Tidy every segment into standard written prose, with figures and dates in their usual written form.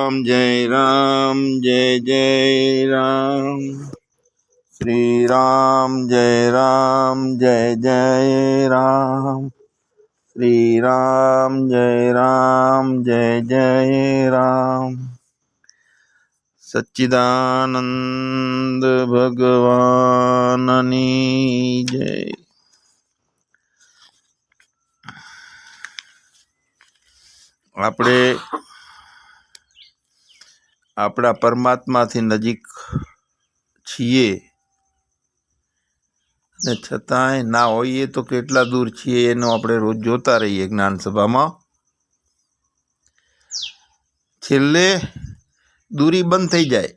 રામ જય જય રામ શ્રી રામ જય જય રામ શ્રી રામ જય જય રામ સચ્ચિદાનંદ ભગવાનની જય. આપણે આપણા પરમાત્માથી નજીક છીએ ને છતાંય ના હોઈએ તો કેટલા દૂર છીએ એનું આપણે રોજ જોતા રહીએ જ્ઞાન સભામાં. છેલ્લે દૂરી બંધ થઈ જાય,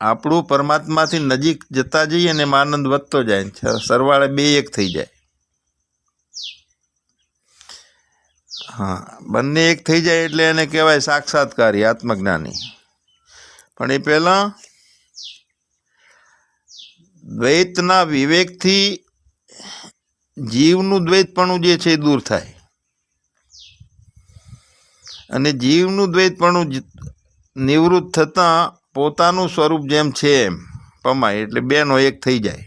આપણું પરમાત્માથી નજીક જતા જઈએ ને એમાં આનંદ વધતો જાય, સરવાળે બે એક થઈ જાય. હા, બંને એક થઈ જાય એટલે એને કહેવાય સાક્ષાત્કારી આત્મજ્ઞાની. પણ એ પહેલાં દ્વૈતના વિવેકથી જીવનું દ્વૈતપણું જે છે એ દૂર થાય, અને જીવનું દ્વૈતપણું નિવૃત્ત થતાં પોતાનું સ્વરૂપ જેમ છે એમ પમાય, એટલે બેનો એક થઈ જાય.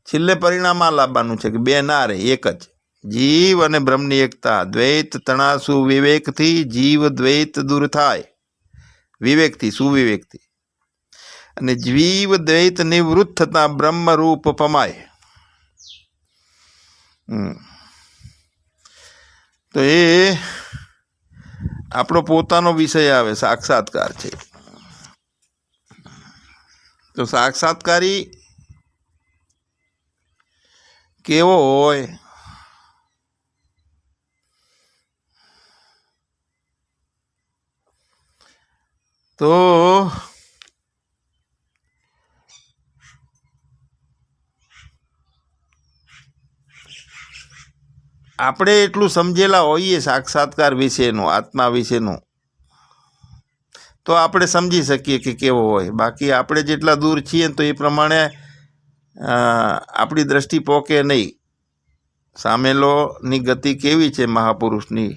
છેલ્લે પરિણામ આ લાવવાનું છે કે બે ના રહે, એક જ જીવ અને બ્રહ્મની એકતા. દ્વૈત તણાસુ વિવેકથી જીવ દ્વૈત દૂર થાય, વિવેકથી સુવિવેકથી, અને જીવ દ્વૈત નિવૃત્ત થતા બ્રહ્મ રૂપ પમાય. તો એ આપણો પોતાનો વિષય આવે, સાક્ષાત્કાર છે. તો સાક્ષાત્કારી કેવો હોય? તો આપણે એટલું સમજેલા હોઈએ સાક્ષાત્કાર વિશેનું, આત્મા વિશેનું, તો આપણે સમજી શકીએ કે કેવો હોય. બાકી આપણે જેટલા દૂર છીએ તો એ પ્રમાણે આપણી દ્રષ્ટિ પોકે નહીં. સામેલોની ગતિ કેવી છે મહાપુરુષની,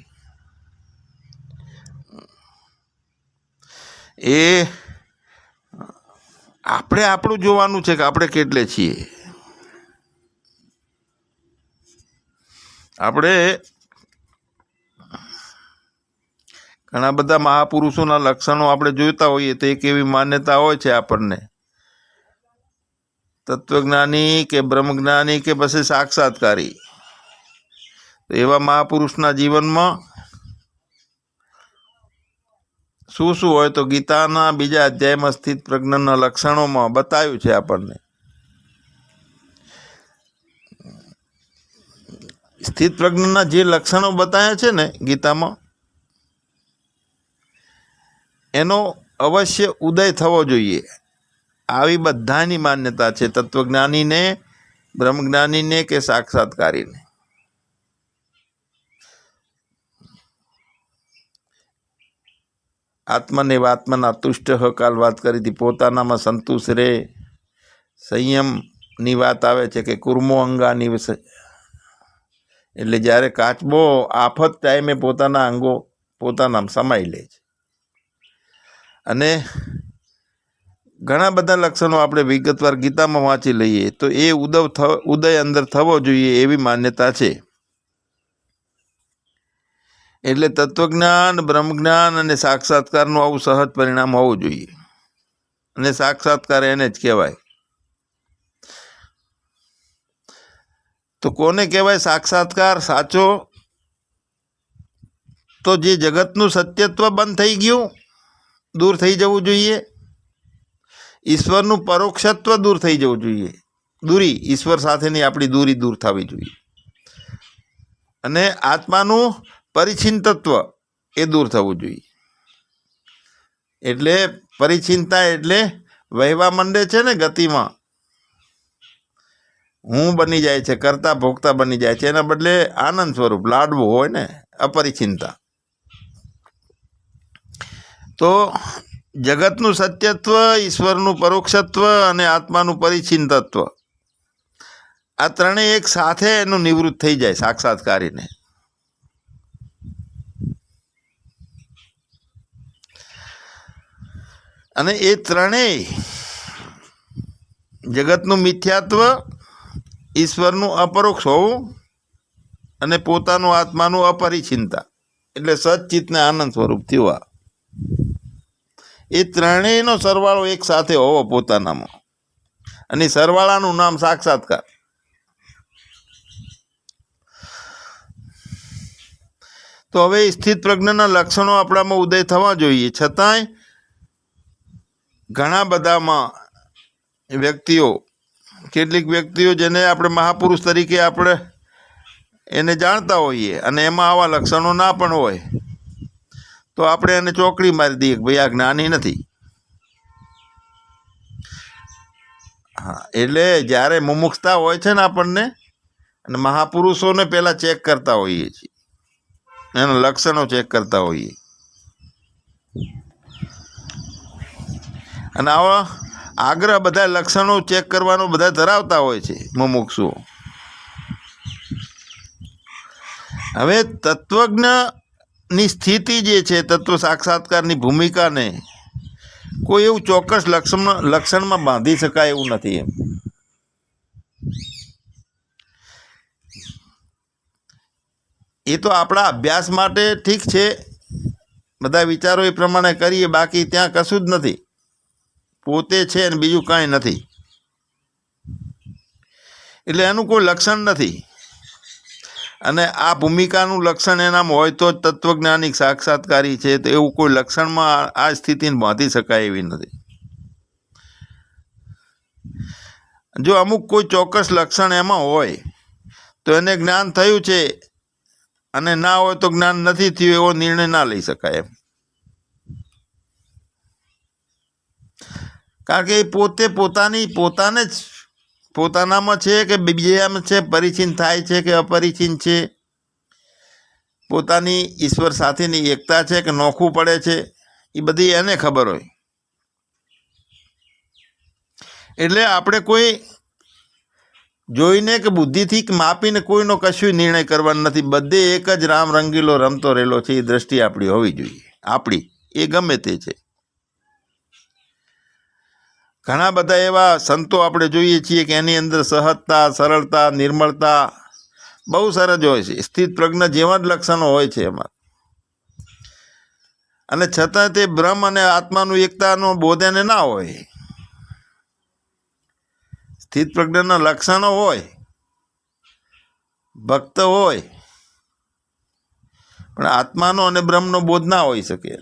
એ આપણે આપણું જોવાનું છે કે આપણે કેટલે છીએ. આપણે ઘણા બધા મહાપુરુષોના લક્ષણો આપણે જોઈતા હોઈએ તો એક એવી માન્યતા હોય છે આપણને, તત્વજ્ઞાની કે બ્રહ્મજ્ઞાની કે પછી સાક્ષાત્કારી. તો એવા મહાપુરુષના જીવનમાં શું શું હોય તો ગીતાના બીજા અધ્યાયમાં સ્થિત પ્રજ્ઞાના લક્ષણોમાં બતાવ્યું છે આપણને. સ્થિત પ્રજ્ઞાના જે લક્ષણો બતાવ્યા છે ને ગીતામાં, એનો અવશ્ય ઉદય થવો જોઈએ. આવી બધાની માન્યતા છે, તત્વજ્ઞાનીને, બ્રહ્મજ્ઞાનીને કે સાક્ષાત્કારીને. આત્મને આત્મના તુષ્ટ કાલ વાત કરી હતી, પોતાનામાં સંતુષ્ટ રહે. સંયમની વાત આવે છે કે કુર્મો અંગાની, એટલે જ્યારે કાચબો આફત ટાઈમે પોતાના અંગો પોતાના સમાઈ લે છે. અને ઘણા બધા લક્ષણો આપણે વિગતવાર ગીતામાં વાંચી લઈએ તો એ ઉદય અંદર થવો જોઈએ એવી માન્યતા છે. એટલે તત્વજ્ઞાન, બ્રહ્મજ્ઞાન અને સાક્ષાત્કારનું આવું સહજ પરિણામ હોવું જોઈએ, અને સાક્ષાત્કાર એને જ કહેવાય. તો કોને કહેવાય સાક્ષાત્કાર સાચો? તો જે જગતનું સત્યત્વ બંધ થઈ ગયું, દૂર થઈ જવું જોઈએ. ઈશ્વરનું પરોક્ષત્વ દૂર થઈ જવું જોઈએ. દૂરી, ઈશ્વર સાથેની આપણી દૂરી દૂર થવી જોઈએ. અને આત્માનું પરિચિંતત્વ એ દૂર થવું જોઈએ. એટલે પરિચિંતા એટલે વહેવા માંડે છે ને ગતિમાં, હું બની જાય છે, કરતા ભોગતા બની જાય છે. એના બદલે આનંદ સ્વરૂપ લાડવું હોય ને, અપરિચિંતા. તો જગતનું સત્યત્વ, ઈશ્વરનું પરોક્ષત્વ અને આત્માનું પરિચિંતત્વ, આ ત્રણેય એક સાથે એનું નિવૃત્ત થઈ જાય સાક્ષાત્કારીને. અને એ ત્રણેય જગતનું મિથ્યાત્વ, ઈશ્વરનું અપરોક્ષ હોવું અને પોતાનું આત્માનું અપરિચિંતા એટલે સચ્ચિતને આનંદ સ્વરૂપ થયું. એ ત્રણેયનો સરવાળો એક સાથે હોવો પોતાનામાં, અને સરવાળાનું નામ સાક્ષાત્કાર. તો હવે સ્થિત પ્રજ્ઞાના લક્ષણો આપણામાં ઉદય થવા જોઈએ. છતાંય ઘણા બધામાં વ્યક્તિઓ, કેટલીક વ્યક્તિઓ જેને આપણે મહાપુરુષ તરીકે આપણે એને જાણતા હોઈએ અને એમાં આવા લક્ષણો ના પણ હોય તો આપણે એને ચોકડી મારી દઈએ કે ભાઈ આ જ્ઞાની નથી. હા, એટલે જ્યારે મુમુક્ષતા હોય છે ને આપણને, અને મહાપુરુષોને પહેલાં ચેક કરતા હોઈએ છીએ, એના લક્ષણો ચેક કરતા હોઈએ. અને આવા આગ્રહ બધા લક્ષણો ચેક કરવાનો બધા ધરાવતા હોય છે મુમુક્ષુઓ. હવે તત્વજ્ઞની સ્થિતિ જે છે, તત્વ સાક્ષાત્કારની ભૂમિકાને કોઈ એવું ચોક્કસ લક્ષણમાં બાંધી શકાય એવું નથી. એમ એ તો આપણા અભ્યાસ માટે ઠીક છે, બધા વિચારો એ પ્રમાણે કરીએ, બાકી ત્યાં કશું જ નથી. પોતે છે અને બીજું કાંઈ નથી, એટલે એનું કોઈ લક્ષણ નથી. અને આ ભૂમિકાનું લક્ષણ એનામાં હોય તો જ તત્વજ્ઞાનિક સાક્ષાત્કારી છે, તો એવું કોઈ લક્ષણમાં આ સ્થિતિને બાંધી શકાય એવી નથી. જો અમુક કોઈ ચોક્કસ લક્ષણ એમાં હોય તો એને જ્ઞાન થયું છે, અને ના હોય તો જ્ઞાન નથી થયું એવો નિર્ણય ના લઈ શકાય એમ. કારણ કે એ પોતાને જ પોતાનામાં છે કે બીજામાં છે, પરિચિન થાય છે કે અપરિચિન છે, પોતાની ઈશ્વર સાથેની એકતા છે કે નોખું પડે છે, એ બધી એને ખબર હોય. એટલે આપણે કોઈ જોઈને કે બુદ્ધિથી માપીને કોઈનો કશું નિર્ણય કરવાનો નથી. બધે એક જ રામ રંગીલો રમતો રહેલો છે, એ દ્રષ્ટિ આપણી હોવી જોઈએ. આપણી એ ગમે તે છે. ઘણા બધા એવા સંતો આપણે જોઈએ છીએ કે એની અંદર સહજતા, સરળતા, નિર્મળતા બહુ સરસ હોય છે. સ્થિત પ્રજ્ઞ જેવા જ લક્ષણો હોય છે એમાં, અને છતાં તે બ્રહ્મ અને આત્માનું એકતાનો બોધ એને ના હોય. સ્થિત પ્રજ્ઞાના લક્ષણો હોય, ભક્ત હોય, પણ આત્માનો અને બ્રહ્મનો બોધ ના હોઈ શકે,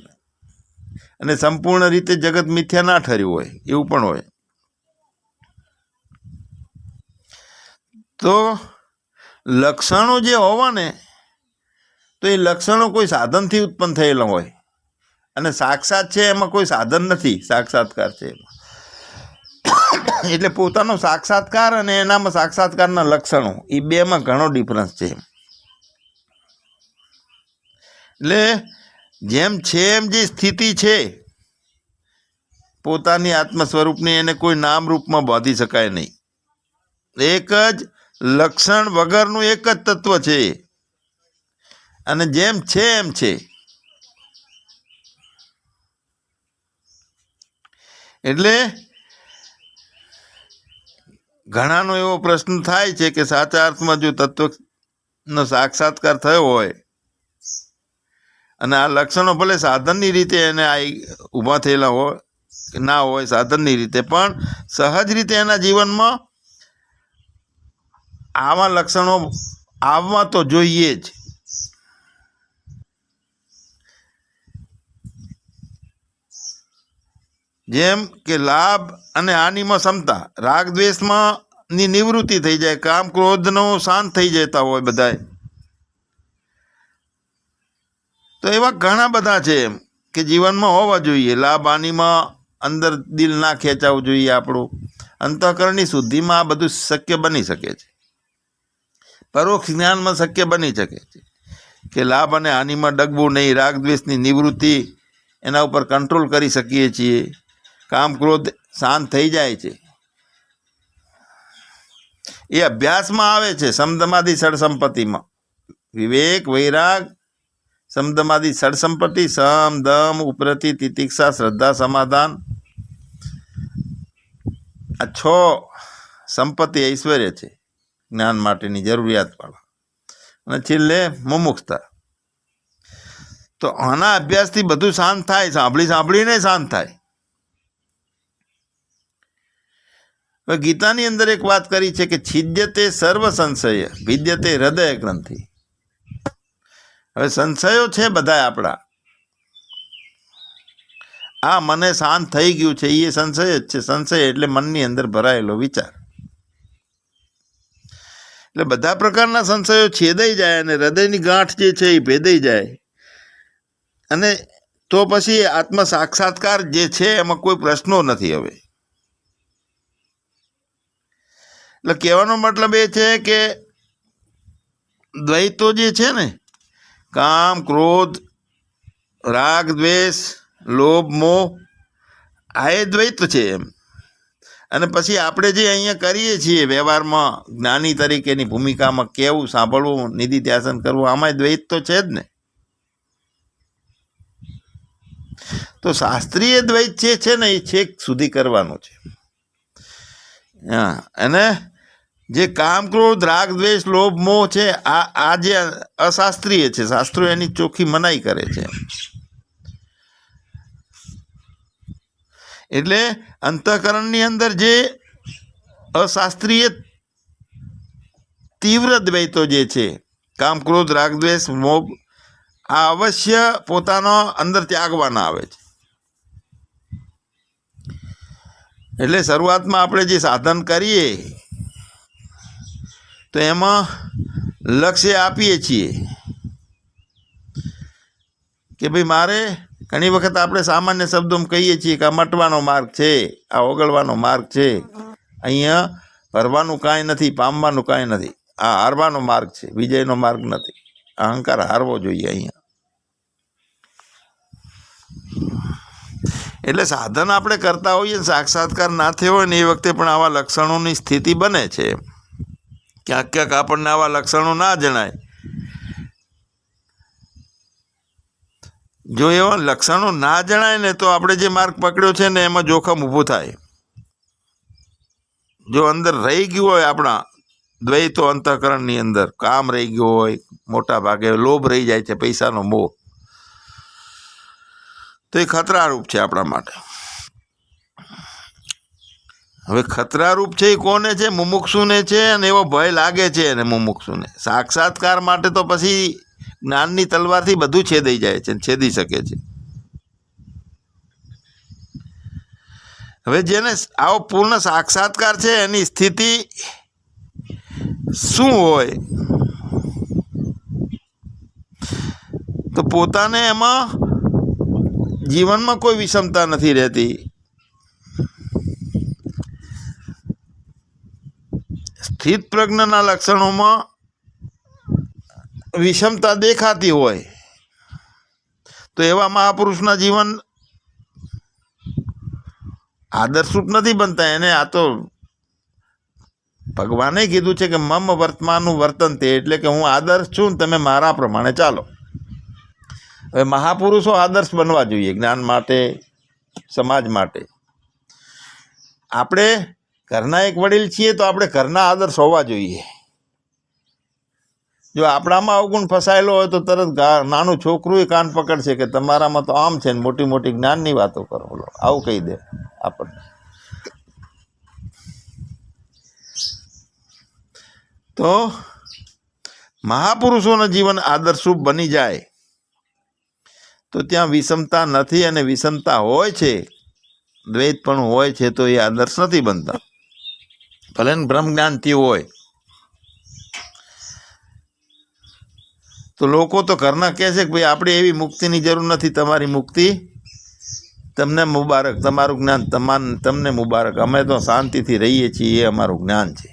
અને સંપૂર્ણ રીતે જગત મિથ્યા ના ઠર્યું હોય એવું પણ હોય. તો લક્ષણો જે હોવા ને, તો એ લક્ષણો કોઈ સાધનથી ઉત્પન્ન થયેલા હોય, અને સાક્ષાત છે એમાં કોઈ સાધન નથી, સાક્ષાત્કાર છે એમાં. એટલે પોતાનો સાક્ષાત્કાર અને એનામાં સાક્ષાત્કારના લક્ષણો, એ બેમાં ઘણો ડિફરન્સ છે. એટલે જેમ છે એમ જે સ્થિતિ છે પોતાની આત્મ સ્વરૂપની, એને કોઈ નામ રૂપમાં બાંધી શકાય નહીં. એક જ લક્ષણ વગરનું એક જ તત્વ છે, અને જેમ છે એમ છે. એટલે ઘણાનો એવો પ્રશ્ન થાય છે કે સાચા અર્થમાં જો તત્વનો સાક્ષાત્કાર થયો હોય, અને આ લક્ષણો ભલે સાધનની રીતે એને ઊભા થયેલા હોય ના હોય, સાધનની રીતે, પણ સહજ રીતે એના જીવનમાં આવા લક્ષણો આવવા તો જોઈએ જ. જેમ કે લાભ અને હાનિમાં સમતા, રાગ દ્વેષમાં ની નિવૃત્તિ થઈ જાય, કામ ક્રોધનો શાંત થઈ જતા હોય બધાય. તો એવા ઘણા બધા છે એમ કે જીવનમાં હોવા જોઈએ. લાભ હાનિમાં અંદર દિલ ના ખેંચાવવું જોઈએ આપણું. અંતઃકરણની શુદ્ધિમાં આ બધું શક્ય બની શકે છે, પરોક્ષ જ્ઞાનમાં શક્ય બની શકે છે કે લાભ અને હાનિમાં ડગવું નહીં, રાગ દ્વેષની નિવૃત્તિ, એના ઉપર કંટ્રોલ કરી શકીએ છીએ, કામ ક્રોધ શાંત થઈ જાય છે. એ અભ્યાસમાં આવે છે. સમદમાદી સડસંપત્તિમાં વિવેક, વૈરાગ, સમદમાદી સડસંપત્તિ, સમ, દમ, ઉપરતિ, તિતિક્ષા, શ્રદ્ધા, સમાધાન, આ 6 સંપત્તિ ઐશ્વર્ય છે જ્ઞાન માટેની જરૂરિયાતવાળા. અને છેલ્લે મુમુક્ષતા. તો આના અભ્યાસથી બધું શાંત થાય, સાંભળીને શાંત થાય. હવે ગીતાની અંદર એક વાત કરી છે કે છિદ્યતે સર્વ સંશય ભિદ્યતે હૃદય ગ્રંથિ. હવે સંશયો છે બધા આપણા. આ મને શાંત થઈ ગયું છે એ સંશય જ છે. સંશય એટલે મનની અંદર ભરાયેલો વિચાર. એટલે બધા પ્રકારના સંશયો છેદાઈ જાય અને હૃદયની ગાંઠ જે છે એ ભેદાઈ જાય. અને તો પછી આત્મ સાક્ષાત્કાર જે છે એમાં કોઈ પ્રશ્નો નથી. હવે એટલે કહેવાનો મતલબ એ છે કે દ્વૈતો જે છે ને, કામ, ક્રોધ, રાગ, દ્વેષ, લોભ, મોહ, આ એ દ્વૈત છે એમ. અને પછી આપણે જે અહીંયા કરીએ છીએ વ્યવહારમાં જ્ઞાની તરીકેની ભૂમિકામાં કહેવું, સાંભળવું, નિધિ ધ્યાસન કરવું, આમાંય દ્વૈત તો છે જ ને. તો શાસ્ત્રીય દ્વૈત જે છે ને એ છેક સુધી કરવાનું છે. હા, અને જે કામ, ક્રોધ, રાગ, દ્વેષ, લોભ, મોહ છે આ જે અશાસ્ત્રીય છે, શાસ્ત્રો એની ચોખ્ખી મનાઈ કરે છે. એટલે અંતઃકરણની અંદર જે અશાસ્ત્રીય તીવ્ર દ્વૈતો જે છે, કામ, ક્રોધ, રાગ, દ્વેષ, મોહ, આ અવશ્ય પોતાનો અંદર ત્યાગવાના આવે છે. એટલે શરૂઆતમાં આપણે જે સાધન કરીએ તો એમાં લક્ષ્ય આપીએ છીએ કે ભાઈ મારે, ઘણી વખત આપણે સામાન્ય શબ્દોમાં કહીએ છીએ કે આ મટવાનો માર્ગ છે, આ ઓગળવાનો માર્ગ છે, અહીંયા ભરવાનું કાંઈ નથી, પામવાનું કાંઈ નથી, આ હારવાનો માર્ગ છે, વિજયનો માર્ગ નથી. અહંકાર હારવો જોઈએ અહીંયા. એટલે સાધન આપણે કરતા હોઈએ, સાક્ષાત્કાર ના થયો હોય ને એ વખતે પણ આવા લક્ષણોની સ્થિતિ બને છે. ક્યાંક ક્યાંક આપણને આવા લક્ષણો ના જણાય. જો એવા લક્ષણો ના જણાય ને તો આપણે જે માર્ગ પકડ્યો છે ને એમાં જોખમ ઊભું થાય. જો અંદર રહી ગયું હોય આપણા દ્વૈતો અંતઃકરણની અંદર, કામ રહી ગયું હોય, મોટા ભાગે લોભ રહી જાય છે, પૈસાનો મોહ, તો એ ખતરારૂપ છે આપણા માટે. હવે ખતરારૂપ છે એ કોને છે? મુમુક્ષુને છે. અને એવો ભય લાગે છે એને મુમુક્ષુને. સાક્ષાત્કાર માટે તો પછી જ્ઞાનની તલવારથી બધું છેદાઈ જાય છે, છેદી શકે છે. હવે જેને આવો પૂર્ણ સાક્ષાત્કાર છે એની સ્થિતિ શું હોય? તો પોતાને એમાં જીવનમાં કોઈ વિષમતા નથી રહેતી. સ્થિત પ્રજ્ઞના લક્ષણોમાં વિષમતા દેખાતી હોય તો એવા મહાપુરુષના જીવન આદર્શરૂપ નથી બનતા. એને આ તો ભગવાને કીધું છે કે મમ વર્તમાનનું વર્તન તે, એટલે કે હું આદર્શ છું, તમે મારા પ્રમાણે ચાલો. હવે મહાપુરુષો આદર્શ બનવા જોઈએ જ્ઞાન માટે, સમાજ માટે. આપણે ઘરના એક વડીલ છીએ તો આપણે ઘરના આદર્શ હોવા જોઈએ. જો આપણામાં અવગુણ ફસાયેલો હોય તો તરત નાનું છોકરું કાન પકડશે કે તમારામાં તો આમ છે ને મોટી મોટી જ્ઞાનની વાતો કરો, બોલો આવું કહી દે આપણને. તો મહાપુરુષોનું જીવન આદર્શરૂપ બની જાય તો ત્યાં વિષમતા નથી. અને વિષમતા હોય છે, દ્વૈત પણ હોય છે, તો એ આદર્શ નથી બનતા. ભલે બ્રહ્મ જ્ઞાનથી હોય તો લોકો તો ઘરના કહે છે કે ભાઈ આપણે એવી મુક્તિની જરૂર નથી, તમારી મુક્તિ તમને મુબારક, તમારું જ્ઞાન તમને મુબારક, અમે તો શાંતિથી રહીએ છીએ, એ અમારું જ્ઞાન છે.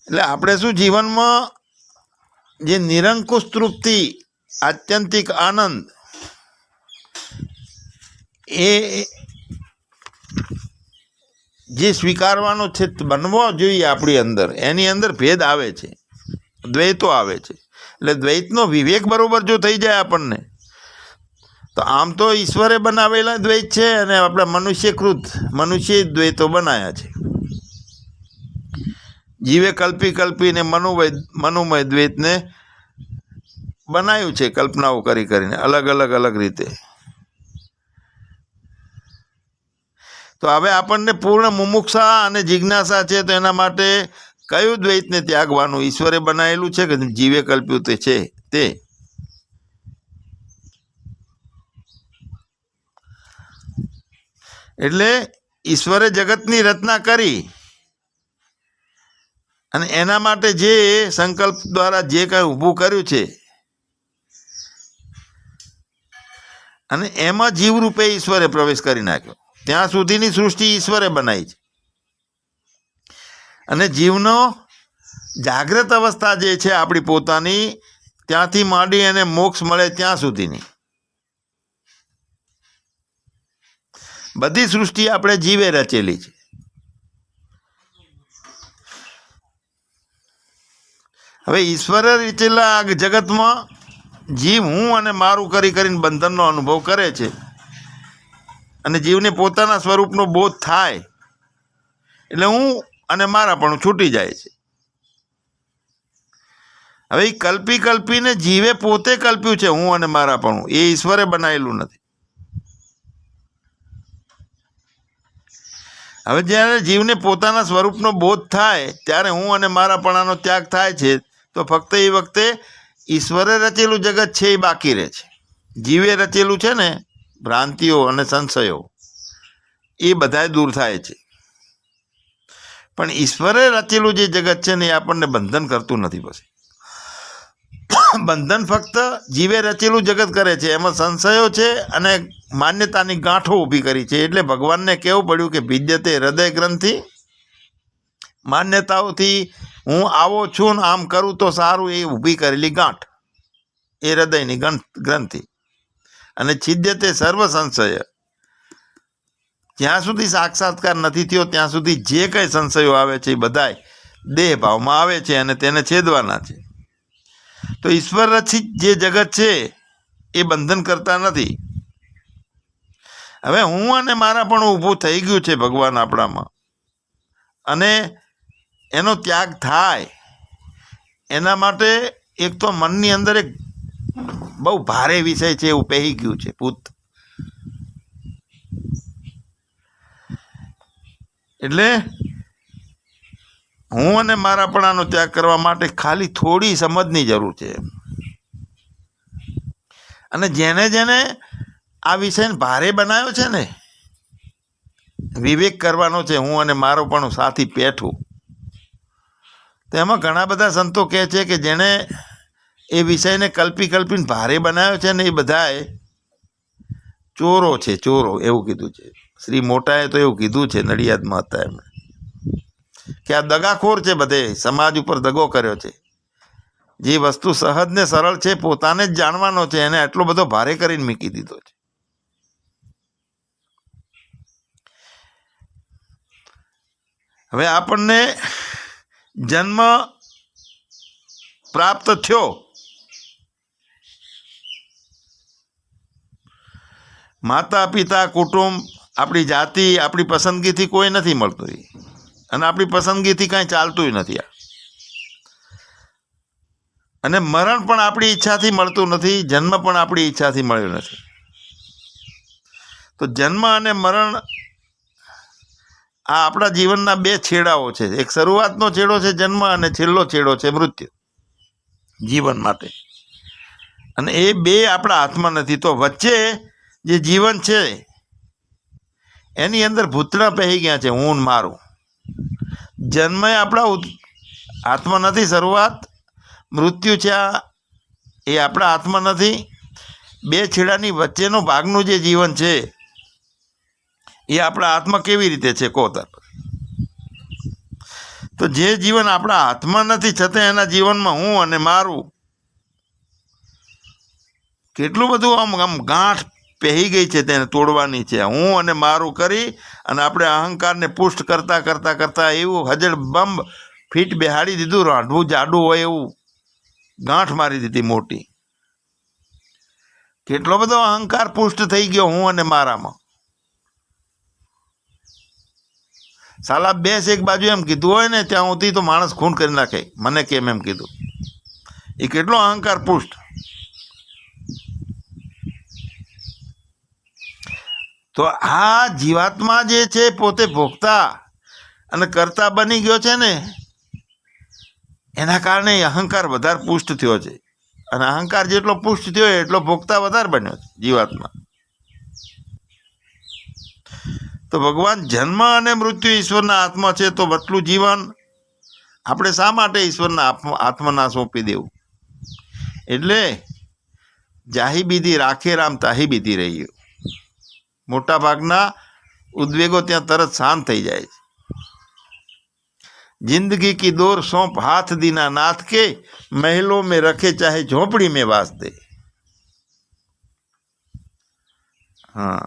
એટલે આપણે શું જીવનમાં જે નિરંકુશ તૃપ્તિ, આત્યંતિક આનંદ, એ જે સ્વીકારવાનો છે, બનવો જોઈએ આપણી અંદર, એની અંદર ભેદ આવે છે, દ્વૈતો આવે છે. એટલે દ્વૈતનો વિવેક બરોબર જો થઈ જાય આપણને, તો આમ તો ઈશ્વરે બનાવેલા દ્વૈત છે અને આપણા મનુષ્ય દ્વૈતો બનાવ્યા છે. જીવે કલ્પીને મનોમય દ્વૈતને બનાવ્યું છે, કલ્પનાઓ કરીને અલગ રીતે. તો હવે આપણને પૂર્ણ મુમુક્ષા અને જિજ્ઞાસા છે, તો એના માટે કયું દ્વૈતને ત્યાગવાનું? ઈશ્વરે બનાવેલું છે કે જીવે કલ્પ્યું તે છે તે? એટલે ઈશ્વરે જગતની રચના કરી અને એના માટે જે સંકલ્પ દ્વારા જે કંઈ ઊભું કર્યું છે અને એમાં જીવરૂપે ઈશ્વરે પ્રવેશ કરી નાખ્યો. ત્યાં સુધીની સૃષ્ટિ ઈશ્વરે બનાવી છે અને જીવનો જાગ્રત અવસ્થા જે છે આપણી પોતાની, ત્યાંથી માંડી અને મોક્ષ મળે ત્યાં સુધીની બધી સૃષ્ટિ આપણે જીવે રચેલી છે. હવે ઈશ્વરે રચેલા આ જગતમાં જીવ હું અને મારું કરીને બંધનનો અનુભવ કરે છે અને જીવને પોતાના સ્વરૂપનો બોધ થાય એટલે હું અને મારા પણ છૂટી જાય છે. હવે એ કલ્પીને જીવે પોતે કલ્પ્યું છે હું અને મારા પણ, એ ઈશ્વરે બનાવેલું નથી. હવે જ્યારે જીવને પોતાના સ્વરૂપનો બોધ થાય ત્યારે હું અને મારાપણાનો ત્યાગ થાય છે, તો ફક્ત એ વખતે ઈશ્વરે રચેલું જગત છે એ બાકી રહે છે. જીવે રચેલું છે ને ભ્રાંતિઓ અને સંશયો, એ બધાય દૂર થાય છે. પણ ઈશ્વરે રચેલું જે જગત છે ને એ આપણને બંધન કરતું નથી. પછી બંધન ફક્ત જીવે રચેલું જગત કરે છે, એમાં સંશયો છે અને માન્યતાની ગાંઠો ઊભી કરી છે. એટલે ભગવાનને કહેવું પડ્યું કે ભિદ્યતે હૃદય ગ્રંથિ, માન્યતાઓથી હું આવો છું ને આમ કરું તો સારું, એ ઊભી કરેલી ગાંઠ, એ હૃદયની ગ્રંથિ. અને છિદ્યતે સર્વ સંશય, જ્યાં સુધી સાક્ષાત્કાર નથી થયો ત્યાં સુધી જે કંઈ સંશયો આવે છે એ બધાય દેહ ભાવમાં આવે છે અને તેને છેદવાના છે. તો ઈશ્વર રચિત જે જગત છે એ બંધન કરતા નથી. હવે હું અને મારા પણ ઊભું થઈ ગયું છે ભગવાન આપણામાં, અને એનો ત્યાગ થાય એના માટે એક તો મનની અંદર એક બહુ ભારે વિષય છે એવું પહેરી ગયું છે ભૂત. એટલે હું અને મારાપણાનો ત્યાગ કરવા માટે ખાલી થોડી સમજની જરૂર છે. અને જેને આ વિષયને ભારે બનાવ્યો છે ને, વિવેક કરવાનો છે હું અને મારોપણું સાથી પેઠું, તો એમાં ઘણા બધા સંતો કહે છે કે જેણે એ વિષયને કલ્પીને ભારે બનાવ્યો છે ને એ બધાએ ચોરો છે, ચોરો, એવું કીધું છે. શ્રી મોટાએ તો એવું કીધું છે, નડિયાદમાં હતા એમણે, કે આ દગાખોર છે, બધે સમાજ ઉપર દગો કર્યો છે. જે વસ્તુ સહજ ને સરળ છે પોતાને જ જાણવાનો છે, એને આટલો બધો ભારે કરીને મૂકી દીધો છે. હવે આપણને જન્મ પ્રાપ્ત થયો, માતા પિતા કુટુંબ આપણી જાતિ આપણી પસંદગીથી કોઈ નથી મળતું, અને આપણી પસંદગીથી કાંઈ ચાલતું નથી. અને મરણ પણ આપણી ઈચ્છાથી મળતું નથી, જન્મ પણ આપણી ઈચ્છાથી મળ્યો નથી. તો જન્મ અને મરણ આ આપણા જીવનના બે છેડાઓ છે. એક શરૂઆતનો છેડો છે જન્મ, અને છેલ્લો છેડો છે મૃત્યુ જીવન માટે. અને એ બે આપણા હાથમાં નથી. તો વચ્ચે જે જીવન છે એની અંદર ભૂતડા પહેરી ગયા છે, હું મારું. જન્મ આપણા હાથમાં નથી, શરૂઆત મૃત્યુ છે એ આપણા હાથમાં નથી. બે છેડાની વચ્ચેનો ભાગનું જે જીવન છે એ આપણા હાથમાં કેવી રીતે છે કોતર? તો જે જીવન આપણા હાથમાં નથી છતાં એના જીવનમાં હું અને મારું કેટલું બધું આમ ગાંઠ પહેરી ગઈ છે, તેને તોડવાની છે. હું અને મારું કરી અને આપણે અહંકારને પુષ્ટ કરતા એવું હજળ બંબ ફીટ બેહાડી દીધું, રાંઢવું જાડું હોય એવું ગાંઠ મારી દીધી મોટી. કેટલો બધો અહંકાર પુષ્ટ થઈ ગયો હું અને મારામાં. સાલા બેસ એક બાજુ એમ કીધું હોય ને ત્યાં સુધી તો માણસ ખૂન કરી નાખે, મને કેમ એમ કીધું. એ કેટલો અહંકાર પુષ્ટ. તો આ જીવાત્મા જે છે પોતે ભોગતા અને કરતા બની ગયો છે ને, એના કારણે અહંકાર વધારે પુષ્ટ થયો છે. અને અહંકાર જેટલો પુષ્ટ થયો એટલો ભોગતા વધારે બન્યો છે જીવાત્મા. તો ભગવાન જન્મ અને મૃત્યુ ઈશ્વરના હાથમાં છે, તો બટલું જીવન આપણે શા માટે ઈશ્વરના હાથમાં ના સોંપી દેવું? એટલે જાહી બીધી રાખે રામ તાહી બીધી રહ્યું. મોટા ભાગના ઉદ્વેગો ત્યાં તરત શાંત થઈ જાય છે. जिंदगी की डोर सौंप हाथ दीना नाथ के, महलों में रखे चाहे झोपड़ी में वास दे. હા,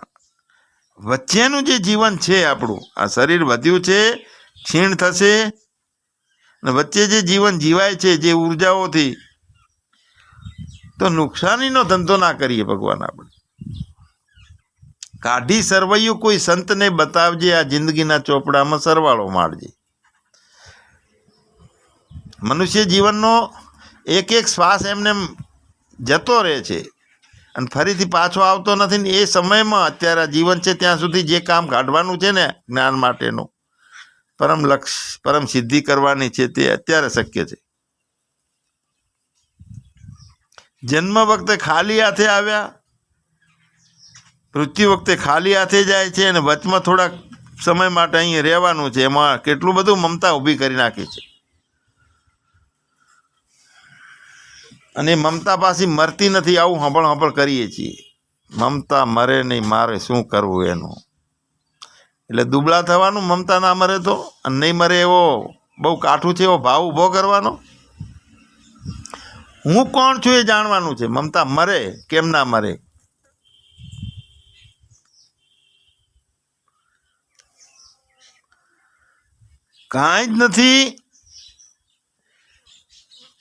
વચ્ચેનું જે જીવન છે આપણું, આ શરીર વધ્યું છે, ક્ષીણ થશે, અને વચ્ચે જે જીવન જીવાય છે જે ઉર્જાઓથી, તો નુકસાનીનો ધંધો ના કરીએ ભગવાન. આપણે કાઢી સરવૈયું કોઈ સંતને બતાવજે, આ જિંદગીના ચોપડામાં સરવાળો મારજે. મનુષ્ય જીવનનો એક એક શ્વાસ એમને જતો રહે છે અને ફરીથી પાછો આવતો નથી ને. એ સમયમાં અત્યારે જીવન છે ત્યાં સુધી જે કામ કાઢવાનું છે ને જ્ઞાન માટેનું, પરમ લક્ષ્ય પરમ સિદ્ધિ કરવાની છે, તે અત્યારે શક્ય છે. જન્મ વખતે ખાલી હાથે આવ્યા, મૃત્યુ વખતે ખાલી હાથે જાય છે, અને વચમાં થોડાક સમય માટે અહીં રહેવાનું છે. એમાં કેટલું બધું મમતા ઊભી કરી નાખી છે. અને મમતા પાછી મરતી નથી, આવું હંભળ કરીએ છીએ. મમતા મરે નહીં, મારે શું કરવું એનું. એટલે દુબળા થવાનું, મમતા ના મરે તો. અને નહીં મરે એવો બહુ કાઠું છે એવો ભાવ ઊભો કરવાનો. હું કોણ છું એ જાણવાનું છે. મમતા મરે કેમ ના મરે. કાંઈ જ નથી,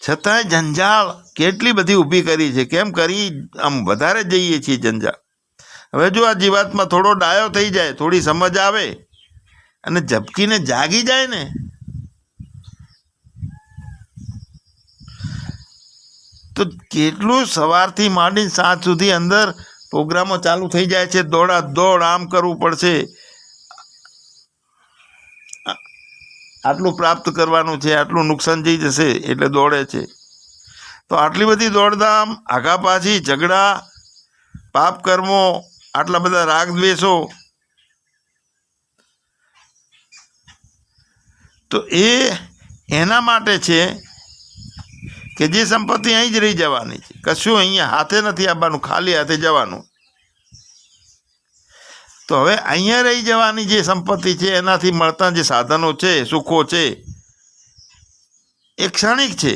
છતાંય જંજાળ કેટલી બધી ઊભી કરી છે. કેમ કરી? આમ વધારે જઈએ છીએ જંજાળ. હવે જો આ જીવાતમાં થોડો ડાયો થઈ જાય, થોડી સમજ આવે અને ઝબકીને જાગી જાય ને, તો કેટલું સવારથી માંડીને સાંજ સુધી અંદર પ્રોગ્રામો ચાલુ થઈ જાય છે. દોડા દોડ, આમ કરવું પડશે, આટલું પ્રાપ્ત કરવાનું છે, આટલું નુકસાન થઈ જશે, એટલે દોડે છે. તો આટલી બધી દોડધામ, આઘા પાછી, ઝઘડા, પાપ કર્મો, આટલા બધા રાગ દ્વેષો, તો એના માટે છે કે જે સંપત્તિ અહીં જ રહી જવાની છે. કશું અહીંયા હાથે નથી આવવાનું, ખાલી હાથે જવાનું. તો હવે અહીંયા રહી જવાની જે સંપત્તિ છે, એનાથી મળતા જે સાધનો છે, સુખો છે, એ ક્ષણિક છે.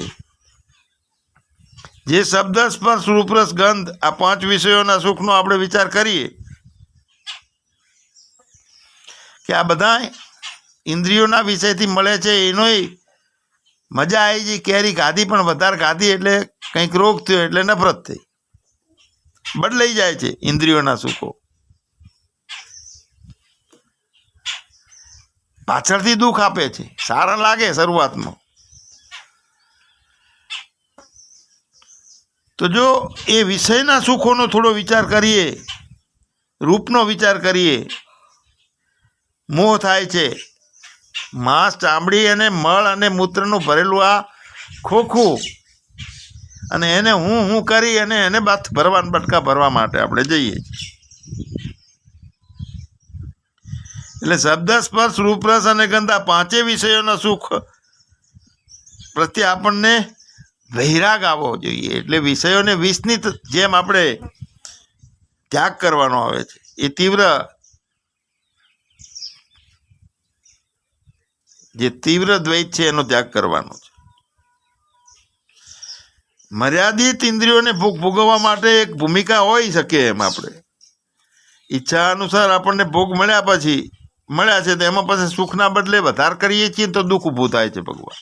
જે શબ્દ, સ્પર્શ, રૂપ, રસ, ગંધ, આ 5 વિષયોના સુખનો આપણે વિચાર કરીએ કે આ બધા ઇન્દ્રિયોના વિષયથી મળે છે, એનો મજા આવી ગઈ. કેરી ખાધી પણ વધારે ખાધી એટલે કંઈક રોગ થયો, એટલે નફરત થઈ. બદલાઈ જાય છે ઇન્દ્રિયોના સુખો. પાછળથી દુઃખ આપે છે, સારા લાગે શરૂઆતમાં. તો જો એ વિષયના સુખોનો થોડો વિચાર કરીએ, રૂપનો વિચાર કરીએ, મોહ થાય છે. માંસ, ચામડી અને મળ અને મૂત્રનું ભરેલું આ ખોખું, અને એને હું કરી અને એને બાથ ભરવાના બટકા ભરવા માટે આપણે જઈએ. એટલે શબ્દ, સ્પર્શ, રૂપરસ અને ગંધ, આ 5 વિષયોના સુખ પ્રત્યે આપણને વૈરાગ આવવો જોઈએ. એટલે વિષયોને વિષની જેમ આપણે ત્યાગ કરવાનો આવે છે. એ તીવ્ર દ્વૈત છે, એનો ત્યાગ કરવાનો છે. મર્યાદિત ઇન્દ્રિયોને ભોગવવા માટે એક ભૂમિકા હોઈ શકે એમ. આપણે ઈચ્છા અનુસાર આપણને ભોગ મળ્યા છે, તો એમાં પછી સુખના બદલે વધારે કરીએ છીએ તો દુઃખ ઊભું થાય છે ભગવાન.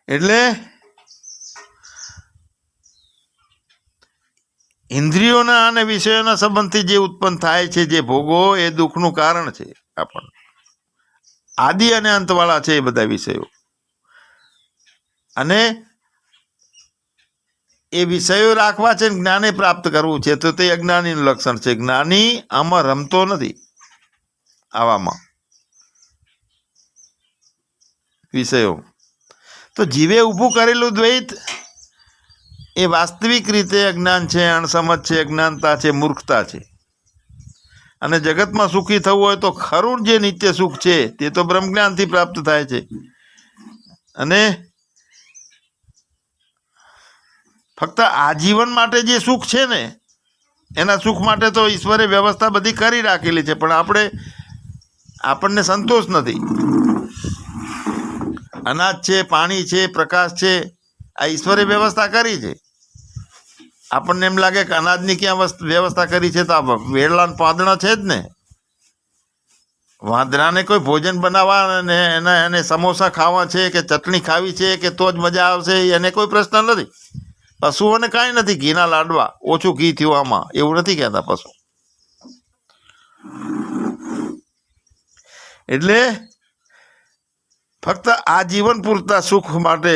એટલે ઇન્દ્રિયોના અને વિષયોના સંબંધથી જે ઉત્પન્ન થાય છે જે ભોગો એ દુઃખનું કારણ છે. આપણને આદિ અને અંતવાળા છે એ બધા વિષયો, અને એ વિષયો રાખવા છે, જ્ઞાને પ્રાપ્ત કરવું છે, તો તે અજ્ઞાનીનું લક્ષણ છે. જ્ઞાની આમાં રમતો નથી, આવામાં વિષયો. તો જીવે ઊભું કરેલું દ્વૈત એ વાસ્તવિક રીતે અજ્ઞાન છે, અણસમજ છે, અજ્ઞાનતા છે, મૂર્ખતા છે. અને જગતમાં સુખી થવું હોય તો ખરું જે નિત્ય સુખ છે તે તો બ્રહ્મજ્ઞાનથી પ્રાપ્ત થાય છે. અને ફક્ત આજીવન માટે જે સુખ છે ને, એના સુખ માટે તો ઈશ્વરે વ્યવસ્થા બધી કરી રાખેલી છે, પણ આપણને સંતોષ નથી. અનાજ છે, પાણી છે, પ્રકાશ છે, આ ઈશ્વરે વ્યવસ્થા કરી છે. આપણને એમ લાગે કે અનાજની ક્યાં વ્યવસ્થા કરી છે, તો આ વેરલા પાંદડા છે જ ને. વાંદરાને કોઈ ભોજન બનાવવા અને એને સમોસા ખાવા છે કે ચટણી ખાવી છે કે તો જ મજા આવશે, એને કોઈ પ્રશ્ન નથી. પશુઓને કાંઈ નથી, ઘીના લાડવા, ઓછું ઘી થયું આમાં, એવું નથી કહેતા પશુ. એટલે ફક્ત આ જીવન પૂરતા સુખ માટે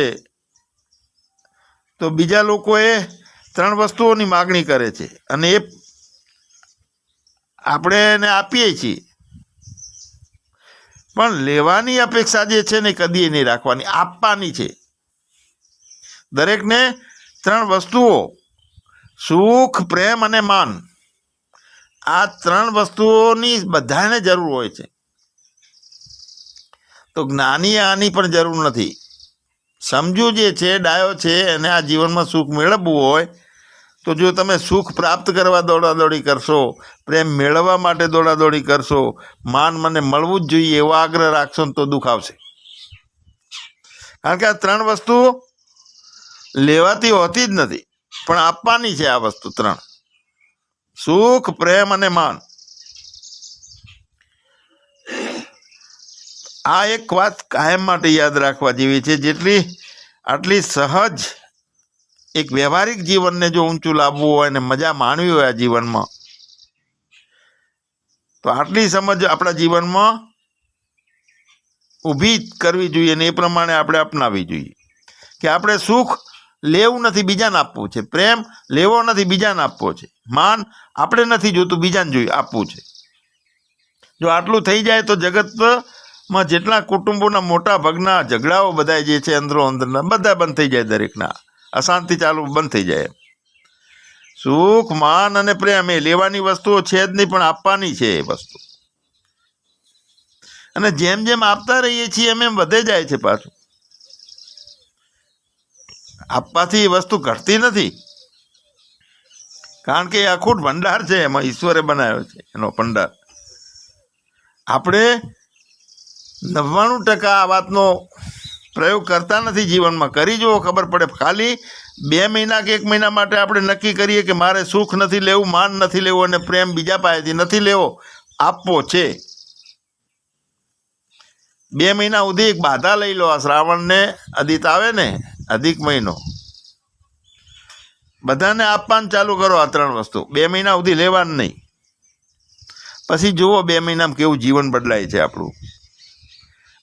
તો બીજા લોકોએ 3 વસ્તુઓની માગણી કરે છે, અને એ આપણે એને આપીએ છીએ. પણ લેવાની અપેક્ષા જે છે ને કદી નહીં રાખવાની, આપવાની છે. દરેકને 3 વસ્તુઓ, સુખ, પ્રેમ અને માન, આ 3 વસ્તુઓની બધાને જરૂર હોય છે. તો જ્ઞાની આની પણ જરૂર નથી. સમજુ જે છે, ડાયો છે, એને આ જીવનમાં સુખ મેળવવું હોય તો જો તમે સુખ પ્રાપ્ત કરવા દોડાદોડી કરશો, પ્રેમ મેળવવા માટે દોડાદોડી કરશો, માન મને મળવું જ જોઈએ એવો આગ્રહ રાખશો ને તો દુઃખ આવશે. કારણ કે આ 3 વસ્તુ લેવાતી હોતી જ નથી, પણ આપવાની છે. આ વસ્તુ 3, સુખ, પ્રેમ અને માન. આ એક વાત કાયમ માટે યાદ રાખવા જેવી છે. આટલી સહજ એક વ્યવહારિક જીવનને જો ઊંચું લાવવું હોય ને મજા માણવી હોય આ જીવનમાં, તો આટલી સમજ આપણા જીવનમાં ઊભી કરવી જોઈએ ને એ પ્રમાણે આપણે અપનાવવી જોઈએ કે આપણે સુખ લેવું નથી, બીજાને આપવું છે. પ્રેમ લેવો નથી, બીજાને આપવો છે. માન આપણે નથી જોતું, બીજાને જોઈએ આપવું છે. જો આટલું થઈ જાય તો જગતમાં જેટલા કુટુંબોના મોટા ભાગના ઝઘડાઓ બધા જે છે અંદરો અંદરના બધા બંધ થઈ જાય. દરેકના અશાંતિ ચાલુ બંધ થઈ જાય. સુખ, માન અને પ્રેમ એ લેવાની વસ્તુઓ છે જ નહીં, પણ આપવાની છે એ વસ્તુ. અને જેમ જેમ આપતા રહીએ છીએ એમ વધે જાય છે. પાછું આપવાથી વસ્તુ ઘટતી નથી, કારણ કે એ અખૂટ ભંડાર છે, એમાં ઈશ્વરે બનાવ્યો છે એનો ભંડાર. આપણે 99% આ વાતનો પ્રયોગ કરતા નથી જીવનમાં. કરી જુઓ, ખબર પડે. ખાલી 2 મહિના કે 1 મહિના માટે આપણે નક્કી કરીએ કે મારે સુખ નથી લેવું, માન નથી લેવું અને પ્રેમ બીજા પાસેથી નથી લેવો, આપવો છે. 2 મહિના સુધી એક બાધા લઈ લો. આ શ્રાવણને અદિત આવે ને, અધિક મહિનો, બધાને આપવાનું ચાલુ કરો. આ 3 વસ્તુ 2 મહિના સુધી લેવાનું નહીં. પછી જુઓ 2 મહિનામાં કેવું જીવન બદલાય છે આપણું.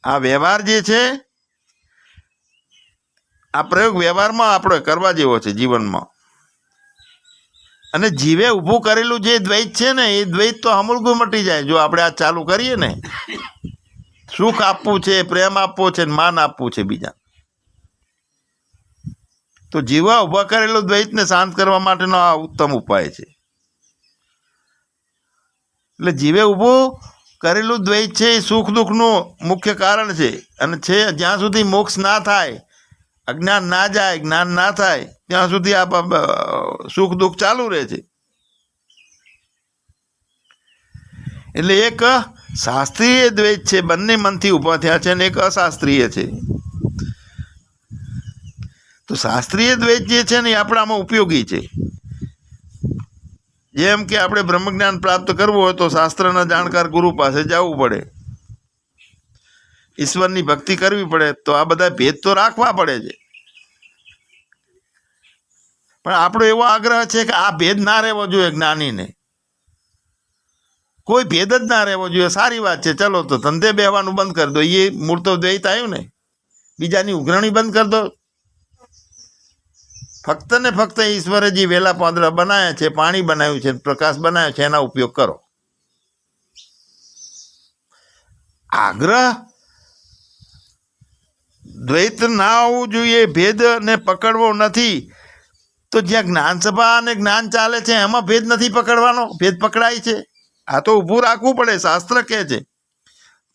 આ વ્યવહાર જે છે, આ પ્રયોગ વ્યવહારમાં આપણે કરવા જેવો છે જીવનમાં. અને જીવે ઊભું કરેલું જે દ્વૈત છે ને, એ દ્વૈત તો અમૂળગું મટી જાય જો આપણે આ ચાલુ કરીએ ને. સુખ આપવું છે, પ્રેમ આપવો છે, માન આપવું છે બીજા. તો જીવા ઊભા કરેલું દ્વૈતને શાંત કરવા માટેનો આ ઉત્તમ ઉપાય છે. એટલે જીવે ઊભું કરેલું દ્વૈત છે એ સુખ દુઃખનું મુખ્ય કારણ છે. અને છે જ્યાં સુધી મોક્ષ ના થાય, અજ્ઞાન ના જાય, જ્ઞાન ના થાય, ત્યાં સુધી આ સુખ દુઃખ ચાલુ રહે છે. એટલે એક શાસ્ત્રીય દ્વૈત છે, બંને મનથી ઊભા થયા છે, અને એક અશાસ્ત્રીય છે. તો શાસ્ત્રીય દ્વૈત જે છે ને એ આપણામાં ઉપયોગી છે. જેમ કે આપણે બ્રહ્મજ્ઞાન પ્રાપ્ત કરવું હોય તો શાસ્ત્રના જાણકાર ગુરુ પાસે જવું પડે, ઈશ્વરની ભક્તિ કરવી પડે, તો આ બધા ભેદ તો રાખવા પડે છે. પણ આપણો એવો આગ્રહ છે કે આ ભેદ ના રહેવો જોઈએ. જ્ઞાનીને કોઈ ભેદ જ ના રહેવો જોઈએ. સારી વાત છે, ચલો તો ધંધે બેહવાનું બંધ કરી દો. એ મૂળ તો દ્વૈત આવ્યું ને. બીજાની ઉઘરાણી બંધ કરી દો. ફક્ત ને ફક્ત ઈશ્વરે જે વેલા પાંદડા બનાવ્યા છે, પાણી બનાવ્યું છે, પ્રકાશ બનાવ્યો છે, એના ઉપયોગ કરો. આગ્રહ દ્વૈત ના હોવું જોઈએ, ભેદ ને પકડવો નથી. તો જ્યાં જ્ઞાન સભા અને જ્ઞાન ચાલે છે એમાં ભેદ નથી પકડવાનો, ભેદ પકડાય છે. આ તો ઊભું રાખવું પડે. શાસ્ત્ર કહે છે,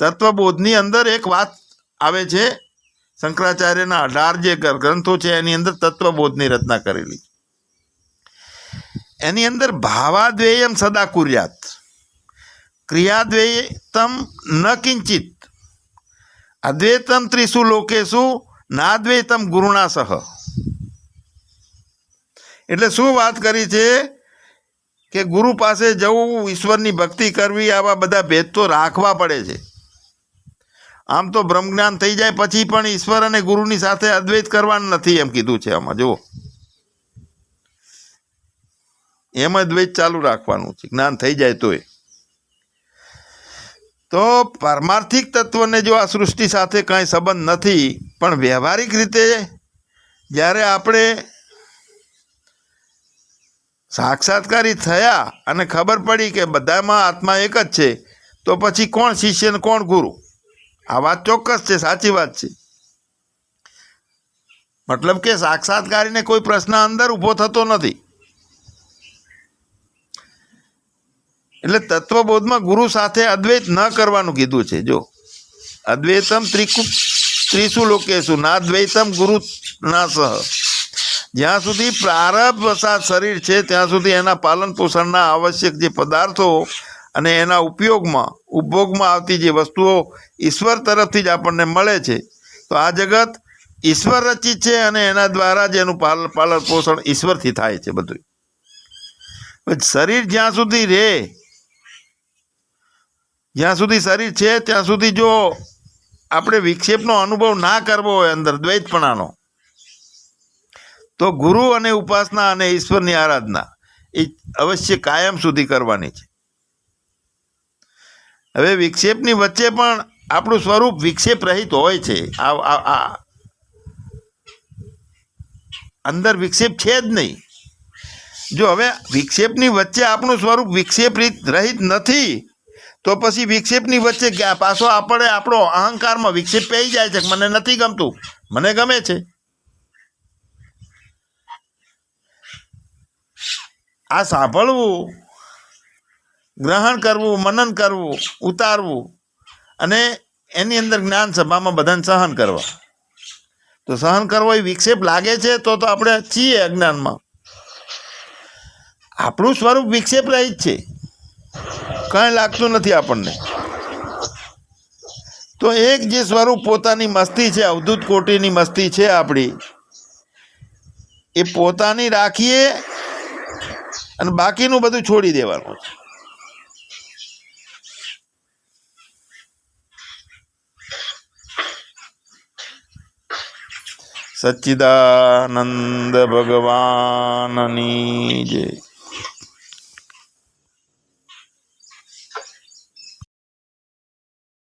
તત્વબોધની અંદર એક વાત આવે છે, શંકરાચાર્યના 18 જે ગ્રંથો છે એની અંદર તત્વબોધની રચના કરેલી. એની અંદર ભાવાદ્વેયમ સદા કુર્યાત, ક્રિયાદ્વૈતમ ન કિંચિત, અદ્વૈતમ ત્રિષુ લોકેશુ નાદ્વૈતમ ગુરુણા સહ. એટલે શું વાત કરી છે કે ગુરુ પાસે જવું, ઈશ્વરની ભક્તિ કરવી, આવા બધા ભેદ તો રાખવા પડે છે. આમ તો બ્રહ્મજ્ઞાન થઈ જાય પછી પણ ઈશ્વર અને ગુરુની સાથે અદ્વૈત કરવાનું નથી એમ કીધું છે આમાં. જુઓ, એમ દ્વૈત ચાલુ રાખવાનું છે જ્ઞાન થઈ જાય તોય. તો પારમાર્થિક તત્વને જો આ સૃષ્ટિ સાથે કાંઈ સંબંધ નથી, પણ વ્યવહારિક રીતે જ્યારે આપણે સાક્ષાત્કારી થયા અને ખબર પડી કે બધામાં આત્મા એક જ છે, તો પછી કોણ શિષ્ય ને કોણ ગુરુ? આ વાત ચોક્કસ છે, સાચી વાત છે. મતલબ કે સાક્ષાત્કારીને કોઈ પ્રશ્ન અંદર ઊભો થતો નથી. એટલે તત્વબોધમાં ગુરુ સાથે અદ્વૈત ન કરવાનું કીધું છે. જો અદ્વૈતમ ત્રિષુ લોકેશુ નાદ્વૈતમ ગુરુ ના સહ. જ્યાં સુધી પ્રારબ્ધ વસાત શરીર છે ત્યાં સુધી એના પાલન પોષણના આવશ્યક જે પદાર્થો અને એના ઉપભોગમાં આવતી જે વસ્તુઓ ઈશ્વર તરફથી જ આપણને મળે છે. તો આ જગત ઈશ્વર રચિત છે અને એના દ્વારા જ એનું પાલન પોષણ ઈશ્વરથી થાય છે બધું. શરીર જ્યાં સુધી રહે, જ્યાં સુધી શરીર છે ત્યાં સુધી જો આપણે વિક્ષેપનો અનુભવ ના કરવો હોય અંદર દ્વૈતપણાનો, તો ગુરુ અને ઉપાસના અને ઈશ્વરની આરાધના એ અવશ્ય કાયમ સુધી કરવાની છે. હવે વિક્ષેપની વચ્ચે પણ આપણું સ્વરૂપ વિક્ષેપ રહિત હોય છે. અંદર વિક્ષેપ છે જ નહીં. જો હવે વિક્ષેપની વચ્ચે આપણું સ્વરૂપ વિક્ષેપ રહિત નથી, તો પછી વિક્ષેપની વચ્ચે પાછો આપણો અહંકારમાં વિક્ષેપ પઈ જાય છે. મને નથી ગમતું, મને ગમે છે. આ સાંભળવું, ગ્રહણ કરવું, મનન કરવું, ઉતારવું અને એની અંદર જ્ઞાન સભામાં બધાને સહન કરવા. તો સહન કરવો એ વિક્ષેપ લાગે છે તો આપણે છીએ અજ્ઞાનમાં. આપણું સ્વરૂપ વિક્ષેપ રહિત છે, કંઈ લાગતું નથી આપણને. તો એક જે સ્વરૂપ પોતાની મસ્તી છે, અવધૂત કોટીની મસ્તી છે આપણી, એ પોતાની રાખીએ અને બાકીનું બધું છોડી દેવાનું છે. સચ્ચિદાનંદ ભગવાનની જય.